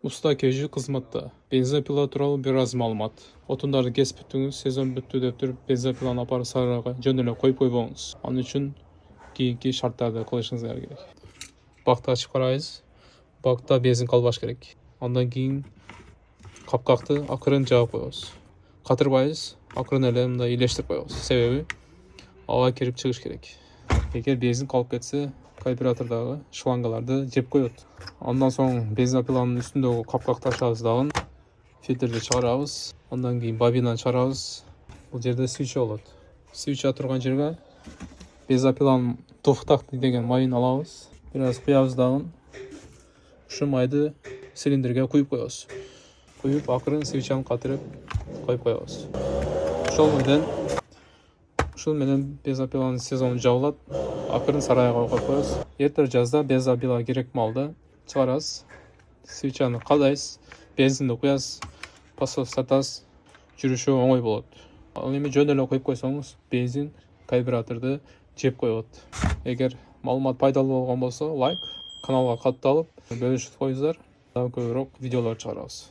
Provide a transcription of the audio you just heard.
Usta kежі қызметті. Бензопила туралы бир аз маалымат. Отундарды кесип бүттүңүз, сезон бүттү деп туруп, бензопиланы апарып сарайга жөн эле коюп койбоңуз. Ал үчүн кийинки шарттарды кылышыңыздар керек. Бакты ачып карайбыз. Бакта бензин калбаш керек. Андан кийин капкакты акырын жаап коебуз. Катырбайбыз, акырын эле мындай илештирип коебуз. Себеби ага кирип чыгыш керек. Эгер бензин калып кетсе, карбюратордагы шлангаларды жеп коет. Андан соң бензопиланын үстүндөгү капкакты ачабыз дагы, фильтрди чыгарабыз. Андан кийин бобинаны чыгарабыз. Бул жерде свеча болот. Свеча турган жерге бензопиланын туфтак деген майын алабыз. Бир аз куябыз дагы. Ушу майды цилиндрге куюп коебуз. Куюп акырын свечаны катырып коюп коебуз. Ушул менен бензопиланын сезону жабылат. Акырын сарайга коюп коебуз. Эртең жазда бензопила керек маалда чыгарабыз. Свечаны кадайбыз, бензинди куябыз, пассов сатасыз, жүрүшү оңой болот. Ал эми жөн эле коюп койсоңуз, бензин карбюраторду жеп коет. Эгер маалымат пайдалуу болгон болсо, лайк, каналга катталып, бөлүшүп коюңуздар. Дагы көбүрөөк видеолор чыгарабыз.